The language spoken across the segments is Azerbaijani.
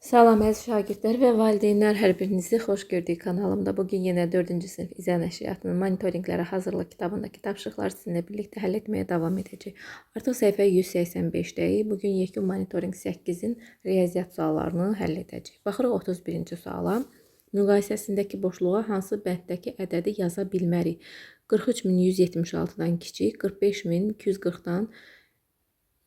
Salam əziz şagirdlər və valideynlər, hər birinizi xoş gördük kanalımda. Bugün yenə 4-cü sinif izah nəşriyyatının monitorinqlərə hazırlıq kitabındakı tapşırıqlar sizinlə birlikdə həll etməyə davam edəcək. Artıq səhifə 185-dəyik. Bugün yekun monitorinq 8-in riyaziyyat suallarını həll edəcək. Baxırıq 31-ci suala. Müqayisəsindəki boşluğa hansı bənddəki ədədi yaza bilmərik? 43176-dan kiçik, 45240-dan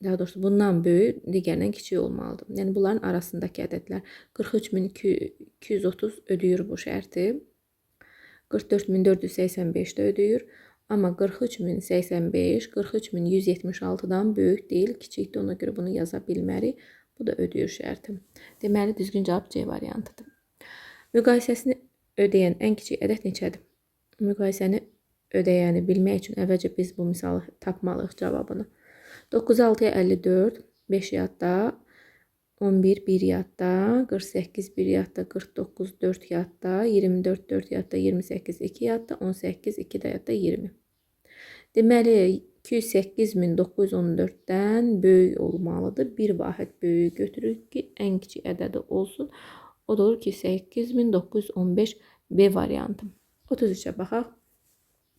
daha doğrusu bundan böyük, digərindən kiçik olmalıdır. Yəni bunların arasındakı ədədlər 43230 ödəyir bu şərti. 44485 də ödəyir. Amma 43085 43176-dan böyük deyil, kiçikdir. Ona görə bunu yaza bilmərik. Bu da ödəyir şərti. Deməli düzgün cavab C variantıdır. Müqayisəsini ödəyən ən kiçik ədəd neçədir? Müqayisəni ödəyəni bilmək üçün əvvəlcə biz bu misalı tapmalıyıq cavabını. 9 6-ya 54, 5 yadda, 11 1 yadda, 48 1 yadda, 49 4 yadda, 24 4 yadda, 28 2 yadda, 18 2 də yadda, 20. Deməli 208914-dən böyük olmalıdır. Bir vahid böyük götürürük ki, ən kiçik ədədi olsun. O da olur ki 8915 B variantı. 33-ə baxaq.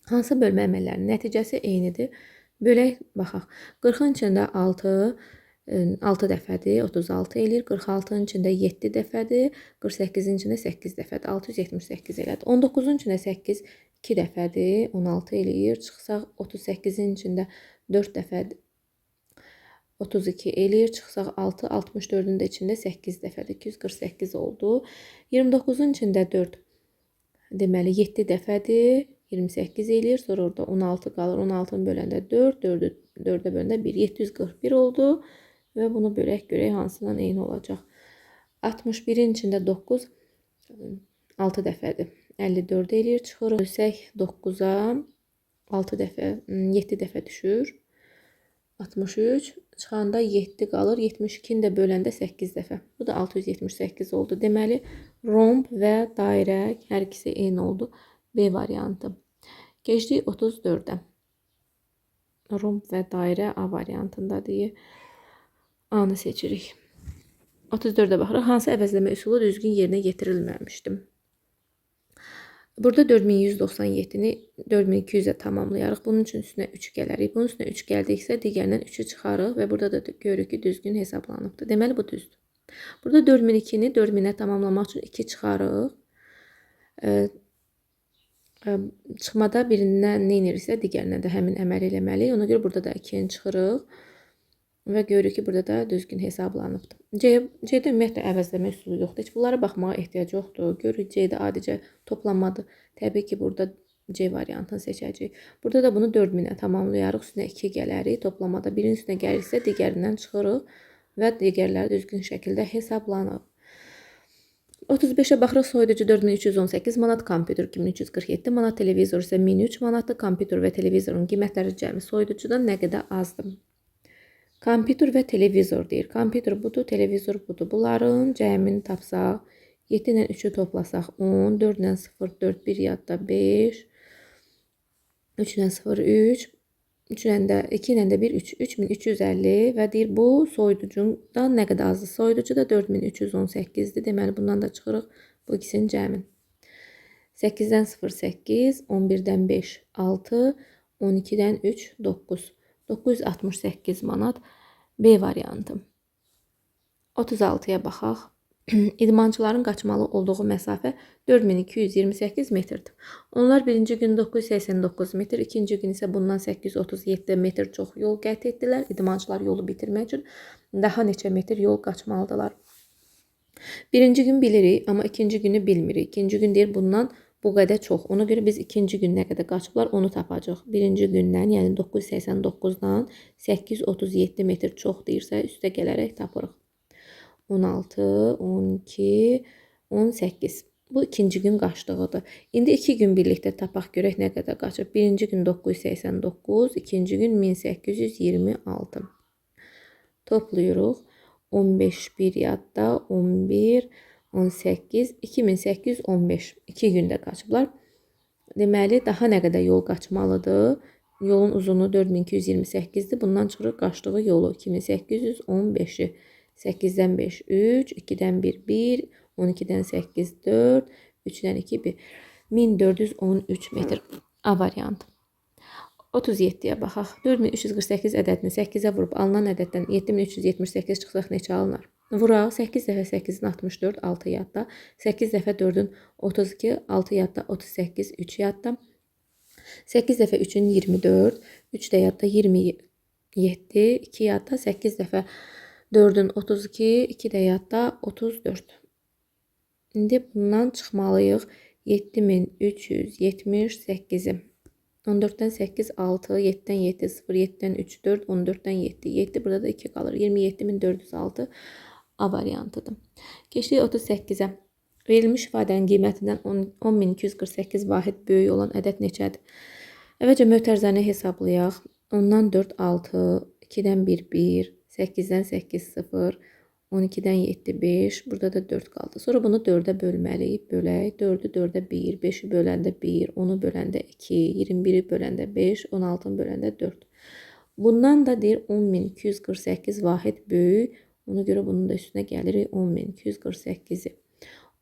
Hansı bölmə əməllərinin nəticəsi eynidir? Bölək baxaq. 40-ın içində 6 dəfədir, 36 eləyir. 46-ın içində 7 dəfədir, 48-in içində 8 dəfədir, 678 elədir. 19-un içində 8 2 dəfədir, 16 eləyir. Çıxsaq 38-in içində 4 dəfədir, 32 eləyir. Çıxsaq 6, 64-ün də içində 8 dəfədir, 248 oldu. 29-un içində 4, deməli 7 dəfədir, 28 eləyir. Sonra orada 16 qalır. 16-nı böləndə 4, 4-ə böləndə 1. 741 oldu. Və bunu bölək görək hansından eyni olacaq. 61-in içində 9, 6 dəfədir. 54 eləyir. Çıxırıq. Bölsək 9-a 6 dəfə, 7 dəfə düşür. 63. Çıxanda 7 qalır. 72-ni də böləndə 8 dəfə. Bu da 678 oldu. Deməli, romb və dairə hər ikisi eyni oldu. B variantı. Keçdik 34-ə. Romb və dairə A variantındadır. A-nı seçirik. 34-ə baxırıq. Hansı əvəzləmə üsulu düzgün yerinə yetirilməmişdir? Burada 4197-ni 4200-ə tamamlayarıq. Bunun üçün üstünə 3 gələrik. Bunun üstünə 3 gəldiksə, digərindən 3-ü çıxarıq və burada da görürük ki, düzgün hesablanıbdır. Deməli, bu düzdür. Burada 4002-ni 4000-ə tamamlamaq üçün 2 çıxarıq. Çıxmada birindən nə ediriksə, digərinə də həmin əməl eləməliyik. Ona görə burada da 2-ni çıxırıq və görürük ki, burada da düzgün hesablanıbdır. C-də ümumiyyətlə əvəzləmə üsulu yoxdur. Heç bunlara baxmağa ehtiyac yoxdur. Görürük, C-də adicə toplanmadır. Təbii ki, burada C variantını seçəcəyik. Burada da bunu 4000-ə tamamlayarıq. Üstünə 2 gələrik. Toplamada birinin üstünə gəlirsə, digərindən çıxırıq və digərləri düzgün şəkildə hesablanır. 35-ə baxırıq. Soyuducu 4318 manat, kompüter 2347 manat, televizor isə 1003 manatdır. Kompüter və televizorun qiymətləri cəmi soyuducudan nə qədər azdır? Kompüter və televizor deyir. Kompüter budur, televizor budur. Bunların cəmini tapsaq, 7 ilə 3-ü toplasaq 10, 4 ilə 0, 4, 1 yadda 5, 3 ilə 0, 3, 2 ilə də 1, 3, 3350 və deyir bu soyuducudan nə qədər azdır? Soyuducu da 4318-dir. Deməli, bundan da çıxırıq bu ikisinin cəmin. 8-dən 0, 8, 11-dən 5, 6, 12-dən 3, 9. 968 manat B variantı. 36-ya baxaq. İdmançıların qaçmalı olduğu məsafə 4228 metrdir. Onlar birinci gün 989 metr, ikinci gün isə bundan 837 metr çox yol qət etdilər. İdmançılar yolu bitirmək üçün daha neçə metr yol qaçmalıdırlar. Birinci gün bilirik, amma ikinci günü bilmirik. İkinci gün deyir bundan bu qədər çox. Ona görə biz ikinci gün nə qədər qaçıblar onu tapacaq. Birinci gündən, yəni 989-dan 837 metr çox deyirsə, üstə gələrək tapırıq. 16, 12, 18. Bu ikinci gün qaçdığıdır. İndi 2 gün birlikdə tapaq görək nə qədər qaçıb. Birinci gün 989, ikinci gün 1826. Toplayırıq. 15 bir yadda, 11, 18, 2815. 2 gündə qaçıblar. Deməli, daha nə qədər yol qaçmalıdır? Yolun uzunluğu 4228-dir. Bundan çıxırıq qaçdığı yolu 2815-i 8-dən 5 3, 2-dən 1 1, 12-dən 8 4, 3-dən 2 1. 1413 metr. A variantı. 37-yə baxaq. 4348 ədədini 8-ə vurub alınan ədəddən 7378 çıxsaq neçə alınır? Vuraq. 8 dəfə 8-in 64, 6 yadda. 8 dəfə 4-ün 32, 6 yadda, 38, 3 yadda. 8 dəfə 3-ün 24, 3 də yadda, 27, 2 yadda. 8 dəfə 4-ün 32, 2 də yadda, 34. İndi bundan çıxmalıyıq 7378-i. 14-dən 8 6, 7-dən 7 0, 7-dən 3 4, 14-dən 7 7. Burada da 2 qalır. 27406 A variantıdır. Keçdik 38-ə. Verilmiş ifadənin qiymətindən 10248 vahid böyük olan ədəd neçədir? Əvvəlcə mötərizəni hesablayaq. 10-dan 4 6, 2-dən 1 1, 8-dən 8 0, 12-dən 7 5, burada da 4 qaldı. Sonra bunu 4-ə bölməliyik. Bölək. 4-ü 4-ə 1, 5-i böləndə 1, 10-u böləndə 2, 21-i böləndə 5, 16-ı böləndə 4. Bundan da deyir 10248 vahid böyük. Ona görə bunun da üstünə gəlirik 10248-i.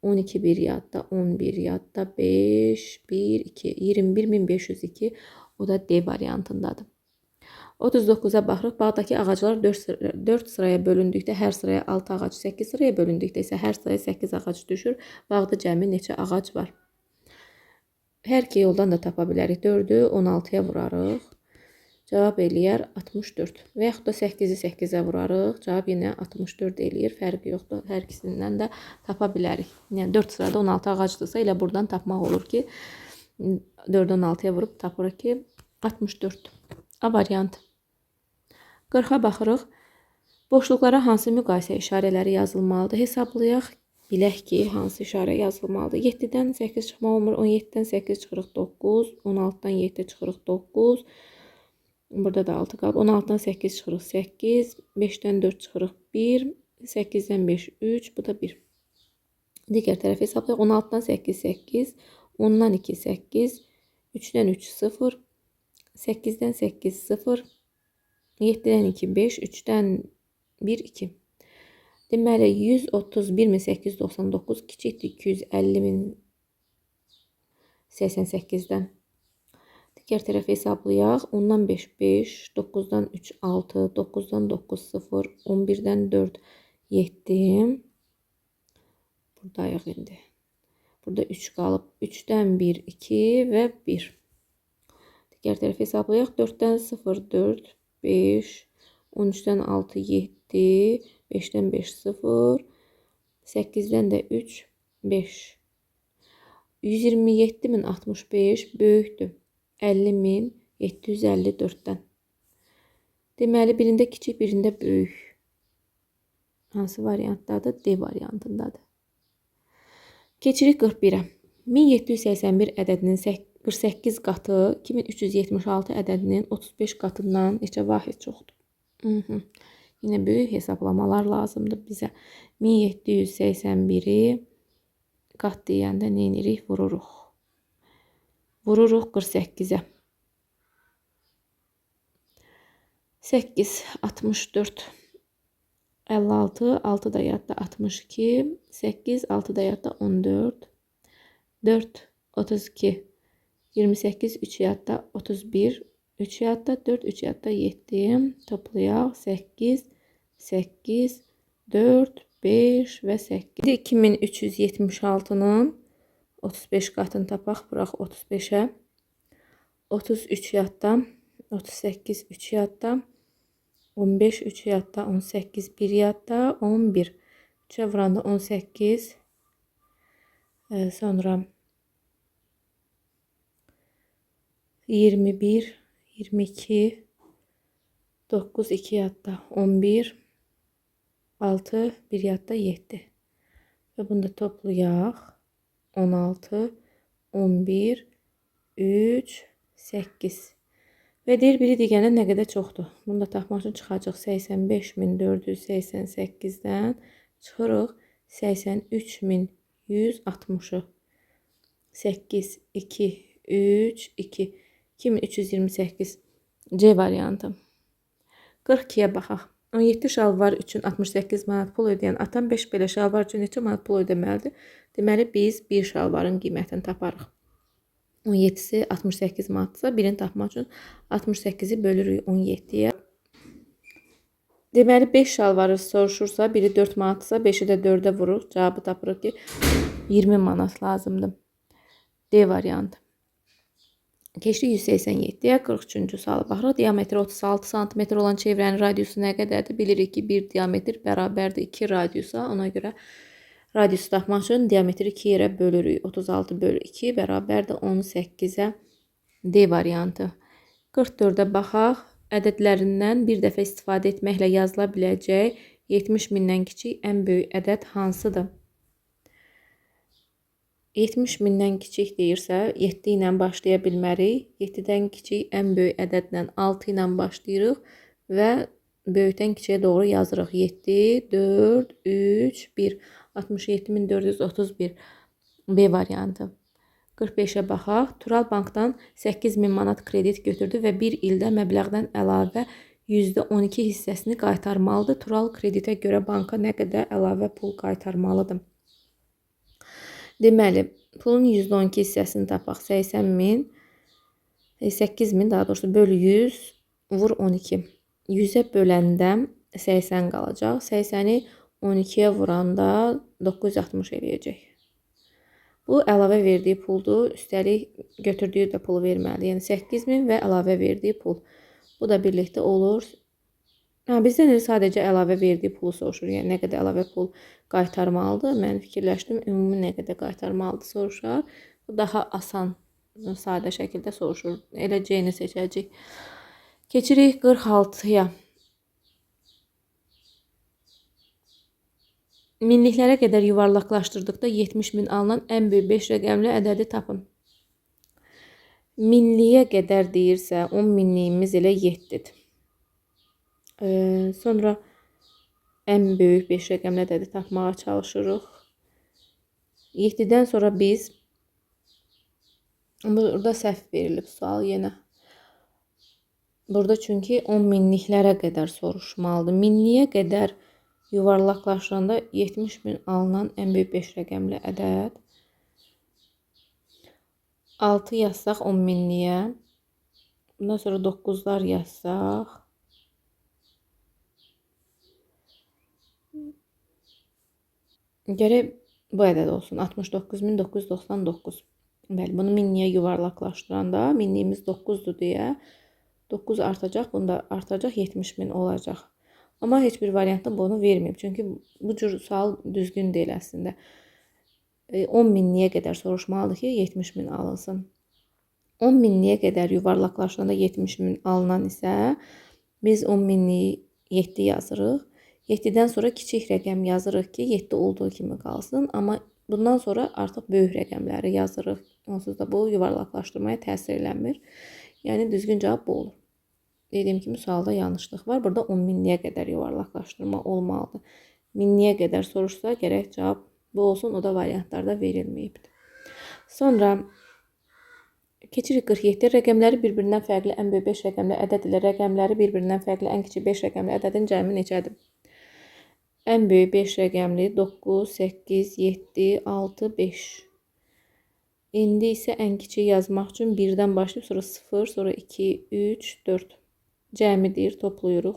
12 1 yadda, 11 yadda, 5 1 2, 21502. O da D variantındadır. 39-a baxırıq. Bağdakı ağaclar 4 sıraya bölündükdə hər sıraya 6 ağac, 8 sıraya bölündükdə isə hər sıraya 8 ağac düşür. Bağda cəmi neçə ağac var? Hər iki yoldan da tapa bilərik. 4-ü 16-ya vurarıq. Cavab eləyər 64. Və yaxud da 8-i 8-ə vurarıq. Cavab yenə 64 eləyir. Fərqi yoxdur. Hər ikisindən də tapa bilərik. Yəni 4 sırada 16 ağacdırsa elə buradan tapmaq olur ki 4-ü 16-ya vurub tapırıq ki 64. A variantı. 40-a baxırıq. Boşluqlara hansı müqayisə işarələri yazılmalıdır? Hesablayaq. Bilək ki, hansı işarə yazılmalıdır. 7-dən 8 çıxmaq olmur. 17-dən 8 çıxırıq 9. 16-dan 7 çıxırıq 9. Burada da 6 qalıb. 16-dan 8 çıxırıq 8. 5-dən 4 çıxırıq 1. 8-dən 5 3. Bu da 1. Digər tərəf hesablayaq. 16-dan 8 8. 10-dan 2 8. 3-dən 3 0. 8-dən 8 0. 7-dən 2 5. 3-dən 1 2. Deməli 131.899 kiçikdir 250.088-dən. Digər tərəf hesablayaq. 10-dan 5 5. 9-dan 3 6. 9-dan 9 0. 11-dən 4 7. Buradayıq indi. Burada 3 qalıb. 3-dən 1 2 və 1. Digər tərəf hesablayaq. 4-dən 0 4 5. 13-dən 6 7. 5-dən 5 0. 8-dən də 3 5. 127.065 böyükdür 50.754-dən. Deməli birində kiçik, birində böyük. Hansı variantdadır? D variantındadır. Keçirik 41-ə. 1781 ədədinin 48 qatı 2376 ədədinin 35 qatından neçə vahid çoxdur? Yine böyük hesablamalar lazımdır bizə. 1781-i qat deyəndə nə edirik? Vururuq. Vururuq 48-ə. 8 64 56 6 da yadda 62 8 6 da yadda 14 4 32 28 3 yadda 31 3 yadda 4 3 yadda 7 toplayaq 8 8 4 5 və 8. 2376-nın 35 qatını tapaq. Bıraq 35-ə. 33 yadda 38 3 yadda 15 3 yadda 18 1 yadda 11 3'e vuranda 18 sonra 21 22 9 2 yadda 11 6 1 yadda 7 ve bunu da toplayaq 16 11 3 8 ve deyir biri digərindən nə qədər çoxdur. Bunu da tapmaq üçün çıxacaq 85.488-dən çıxırıq 83.160-ı 8 2 3 2 2328 C variantı. 42'ye baxaq. 17 şalvar üçün 68 manat pul ödəyən atam 5 belə şalvar üçün neçə manat pul ödəməlidir? Deməli biz bir şalvarın qiymətini taparıq. 17-si 68 manatsa, birini tapmaq üçün 68-i bölürük 17-yə. Deməli 5 şalvarı soruşursa, biri 4 manatsa, 5-i də 4-ə vururuq. Cavabı tapırıq ki, 20 manat lazımdır. D variantı. Keçdik 187-yə, 43-cü suala baxırıq. Diametri 36 sm olan çevrənin radiusu nə qədərdir? Bilirik ki, bir diametr bərabərdir 2 radiusa. Ona görə radiusu tapmaq üçün diametri 2 yerə bölürük. 36 bölü 2 bərabərdir 18-ə. D variantı. 44-ə baxaq. Ədədlərindən bir dəfə istifadə etməklə yazıla biləcək 70 mindən kiçik ən böyük ədəd hansıdır? 70 mindən kiçik deyirsə 7 ilə başlaya bilmərik. 7-dən kiçik ən böyük ədədlə 6 ilə başlayırıq və böyükdən kiçiyə doğru yazırıq. 7, 4, 3, 1. 67.431 B variantı. 45-ə baxaq. Tural bankdan 8000 manat kredit götürdü və bir ildə məbləğdən əlavə %12 hissəsini qaytarmalıdır. Tural kreditə görə banka nə qədər əlavə pul qaytarmalıdır? Deməli, pulun %12 hissəsini tapaq. 8000 daha doğrusu bölü 100 vur 12. 100-ə böləndə 80 qalacaq. 80-i 12-yə vuranda 960 eləyəcək. Bu əlavə verdiyi puldur. Üstəlik götürdüyü də pulu verməli. Yəni 8000 və əlavə verdiyi pul. Bu da birlikdə olur. Bizdən sadəcə əlavə verdiyi pulu soruşur. Yəni nə qədər əlavə pul qaytarmalıdır. Mən fikirləşdim, ümumi nə qədər qaytarmalıdır soruşar. Bu daha asan, sadə şəkildə soruşur. Elə C-ni seçəcəyik. Keçirik 46-ya. Minliklərə qədər yuvarlaqlaşdırdıqda 70.000 alınan ən böyük 5 rəqəmli ədədi tapın. Minliyə qədər deyirsə 10 minliyimiz elə 7-dir. Sonra ən böyük 5 rəqəmli ədədi tapmağa çalışırıq. 7-dən sonra biz burada səhv verilib sual yenə. Burada çünki 10 minliklərə qədər soruşmalıdır. Minliyə qədər yuvarlaqlaşanda 70.000 alınan ən böyük 5 rəqəmli ədəd. 6 yazsaq 10 minliyə. Bundan sonra 9'lar yazsaq. Gərək bu ədəd olsun. 69.999. Bəli, bunu minliyə yuvarlaqlaşdıranda minliyimiz 9'dur deyə 9 artacaq, bunda artacaq 70.000 olacaq. Amma heç bir variantda bunu verməyib. Çünki bu cür sual düzgün deyil əslində. 10 minliyə qədər soruşmalıdır ki, 70.000 alınsın. 10 minliyə qədər yuvarlaqlaşanda 70.000 alınan isə biz 10 minliyi 7 yazırıq. 7-dən sonra kiçik rəqəm yazırıq ki, 7 olduğu kimi qalsın. Amma bundan sonra artıq böyük rəqəmləri yazırıq. Onsuz da bu yuvarlaqlaşdırmaya təsir eləmir. Yəni düzgün cavab bu olur. Dediyim kimi sualda yanlışlıq var. Burada 10 minliyə qədər yuvarlaqlaşdırma olmalıdır. Minliyə qədər soruşsa gərək cavab bu olsun. O da variantlarda verilməyibdir. Sonra keçirik 47. Rəqəmləri bir-birindən fərqli ən böyük 5 rəqəmli ədəd ilə rəqəmləri bir-birindən fərqli ən kiçik 5 rəqəmli ədədin cəmi neçədir? Ən böyük 5 rəqəmli 9, 8, 7, 6, 5. İndi isə ən kiçik yazmaq üçün 1-dən başlayıb sonra 0, sonra 2, 3, 4. Cəmidir, toplayırıq.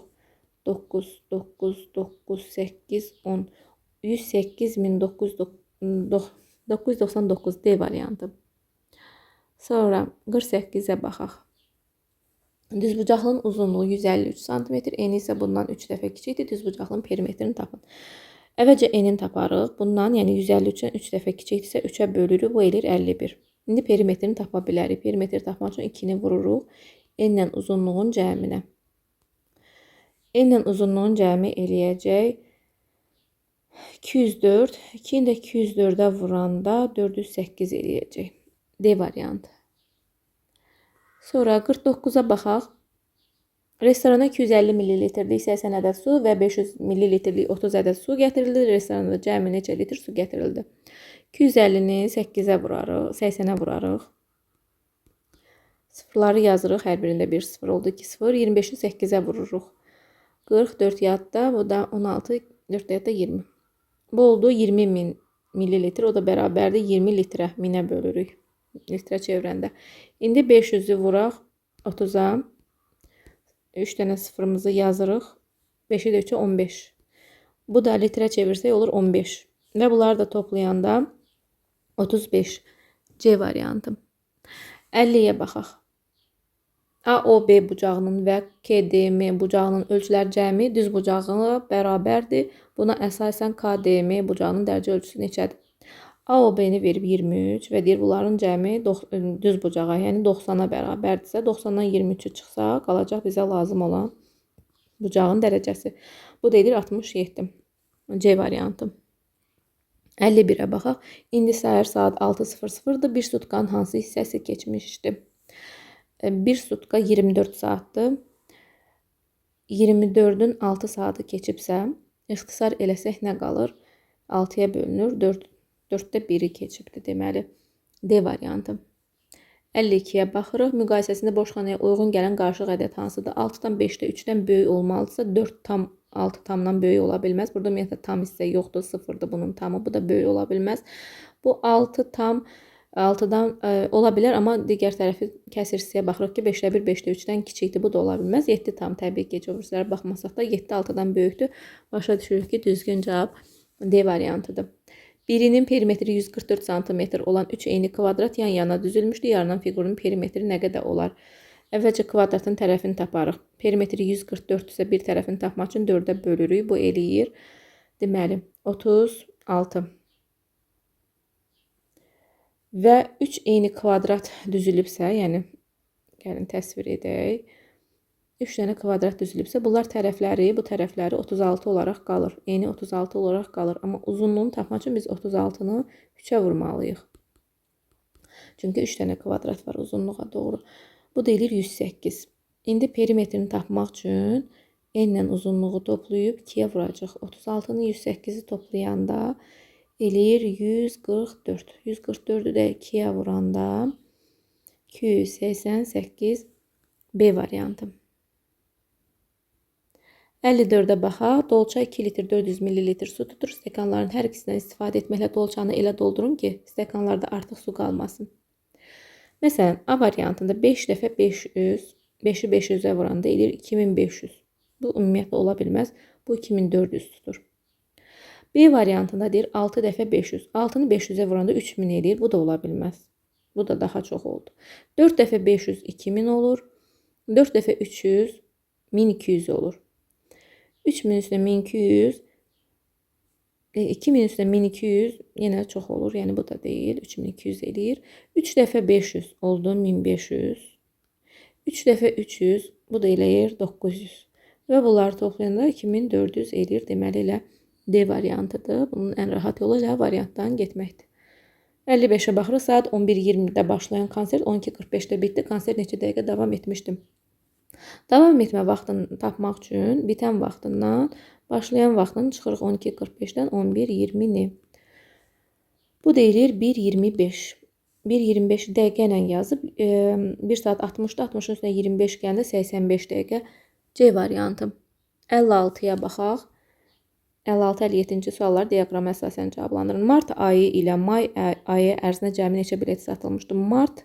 9, 9, 9, 8, 10. 108.999 D variantı. Sonra 48'ə baxaq. Düzbucaqlının uzunluğu 153 cm, eni isə bundan 3 dəfə kiçikdir. Düzbucaqlının perimetrini tapın. Əvvəlcə enin taparıq. Bundan, yəni 153-dən 3 dəfə kiçikdirsə 3-ə bölürük. Bu eləyir 51. İndi perimetrini tapa bilərik. Perimetri tapmaq üçün 2-ni vururuq. Enlə uzunluğun cəminə. Enlə uzunluğun cəmi eləyəcək 204. 2-ni də 204'ə vuranda 408 eləyəcək. D variantı. Sonra 49'a baxaq. Restorana 250 ml-lik 80 ədəd su və 500 ml-lik 30 ədəd su gətirildi. Restoranda cəmi neçə litr su gətirildi? 250-ni 8'ə vurarıq, 80'ə vurarıq. Sıfırları yazırıq. Hər birində bir sıfır oldu. 2 sıfır. 25'i 8'ə vururuq. 44 yadda, bu da 16, 4 yadda 20. Bu oldu 20.000 millilitr, o da bərabərdir 20 litrə, minə bölürük. Litrə çevirəndə. İndi 500-ü vuraq 30-a. 3 dənə sıfırımızı yazırıq. 5-i də 3-ə 15. Bu da litrə çevirsək olur 15. Və bunları da toplayanda 35. C variantı. 50-yə baxaq. AOB bucağının və KDM bucağının ölçülər cəmi düz bucağı bərabərdir. Buna əsasən KDM bucağının dərəcə ölçüsü neçədir? AOB-ni verib 23 və deyir bunların cəmi düz bucağa, yəni 90-a bərabərdirsə, 90-dan 23-ü çıxsa, qalacaq bizə lazım olan bucağın dərəcəsi. Bu deyilir 67. C variantı. 51-ə baxaq. İndi səhər saat 6:00-dır. Bir sutkanın hansı hissəsi keçmişdi? Bir sutka 24 saatdır. 24-ün 6 saatı keçibsə, ixtisar eləsək nə qalır? 6-ya bölünür, 4-də 1-i keçibdir deməli. D variantı. 52-yə baxırıq. Müqayisəsində boşxanaya uyğun gələn qarışıq ədəd hansıdır? 6-dan 5-də 3-dən böyük olmalıdırsa, 4 tam 6 tamdan böyük ola bilməz. Burada ümumiyyətlə tam hissə yoxdur, 0-dır bunun tamı. Bu da böyük ola bilməz. Bu 6 tam 6-dan ola bilər, amma digər tərəfi kəsir hissəyə baxırıq ki, 5-də 1, 5-də 3-dən kiçikdir. Bu da ola bilməz. 7 tam təbii ki, coğrafiyələrə baxmasaq da 7 6-dan böyükdür. Başa düşürük ki, düzgün cavab D variantıdır. Birinin perimetri 144 cm olan 3 eyni kvadrat yan-yana düzülmüşdür. Yaranan fiqurun perimetri nə qədər olar? Əvvəlcə kvadratın tərəfini taparıq. Perimetri 144 isə bir tərəfini tapmaq üçün 4-ə bölürük. Bu eləyir. Deməli, 36. Və 3 eyni kvadrat düzülübsə, yəni gəlin təsvir edək. 3 dənə kvadrat düzülübsə, bunlar tərəfləri, bu tərəfləri 36 olaraq qalır. Eyni 36 olaraq qalır. Amma uzunluğunu tapmaq üçün biz 36-nı 3-ə vurmalıyıq. Çünki 3 dənə kvadrat var uzunluğa doğru. Bu deyilir 108. İndi perimetrini tapmaq üçün n-lə uzunluğu toplayıb 2-yə vuracaq. 36-nı 108-i toplayanda eləyir 144. 144-ü də 2-yə vuranda 288. B variantı. 54-ə baxaq. Dolça 2 litr 400 ml su tutur. Stəkanların hər ikisindən istifadə etməklə dolçanı elə doldurun ki, stəkanlarda artıq su qalmasın. Məsələn, A variantında 5 dəfə 500, 5-i 500-ə vuranda eləyir 2500. Bu ümumiyyətlə ola bilməz. Bu 2400 tutur. B variantında deyir 6 dəfə 500. 6-nı 500-ə vuranda 3000 eləyir. Bu da ola bilməz. Bu da daha çox oldu. 4 dəfə 500 2000 olur. 4 dəfə 300 1200 olur. 3000 üstə 1200 2000 üstə 1200 yenə çox olur. Yəni bu da deyil. 3200 eləyir. 3 dəfə 500 oldu 1500. 3 dəfə 300 bu da eləyir 900. Və bunları toplayanda 2400 eləyir. Deməli elə D variantıdır. Bunun ən rahat yolu ilə variantdan getməkdir. 55-ə baxırıq. Saat 11:20-də başlayan konsert 12:45-də bitdi. Konsert neçə dəqiqə davam etmişdi? Davam etmə vaxtını tapmaq üçün bitən vaxtından başlayan vaxtını çıxırıq 12:45-dən 11:20-ni. Bu deyilir 1:25. 1:25 dəqiqə ilə yazıb 1 saat 60-da 60-ın üstünə 25 gəndə 85 dəqiqə. C variantı. 56-ya baxaq. 56-57-ci suallar diaqrama əsasən cavablandırın. Mart ayı ilə may ayı ərzində cəmi neçə bilet satılmışdı? Mart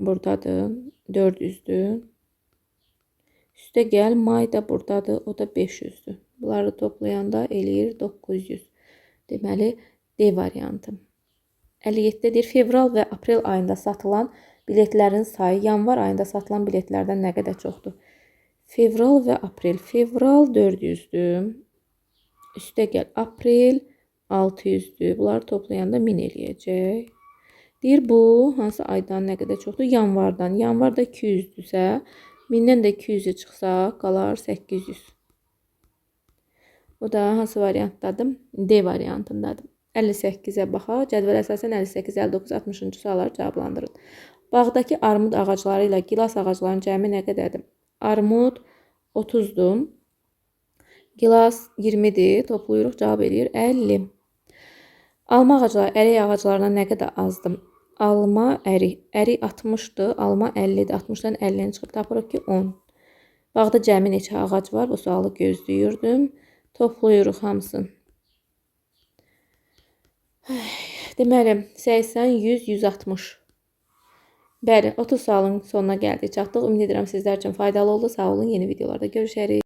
buradadır, 400-dür. Üstə gəl, may da buradadır, o da 500-dür. Bunları toplayanda eləyir 900. Deməli, D variantı. 57-dir. Fevral və aprel ayında satılan biletlərin sayı yanvar ayında satılan biletlərdən nə qədər çoxdur? Fevral və aprel. Fevral 400-dür. Üstə gəl, aprel 600-dür. Bunları toplayanda 1000 eləyəcək. Deyir, bu hansı aydan nə qədər çoxdur? Yanvardan. Yanvarda 200-dürsə, 1000-dən də 200-ü çıxsa, qalar 800. Bu da hansı variantdadır? D variantındadır. 58-ə baxaq. Cədvələ əsasən 58, 59, 60-cı sualları cavablandırın. Bağdakı armud ağacları ilə gilas ağaclarının cəmi nə qədərdir? Armud 30-dur. Gilas 20-dir. Toplayırıq, cavab eləyir 50. Alma ağacları ərik ağaclarına nə qədər azdır? Alma ərik. Ərik 60-dır. Alma 50-dir. 60-dan 50-ni çıxıb tapırıq ki 10. Bağda cəmi neçə ağac var? Bu sualı gözləyirdim. Toplayırıq hamısını. Deməli 80, 100, 160. Bəli, 30 sualın sonuna gəldik, çatdıq. Ümid edirəm sizlər üçün faydalı oldu. Sağ olun, yeni videolarda görüşərik.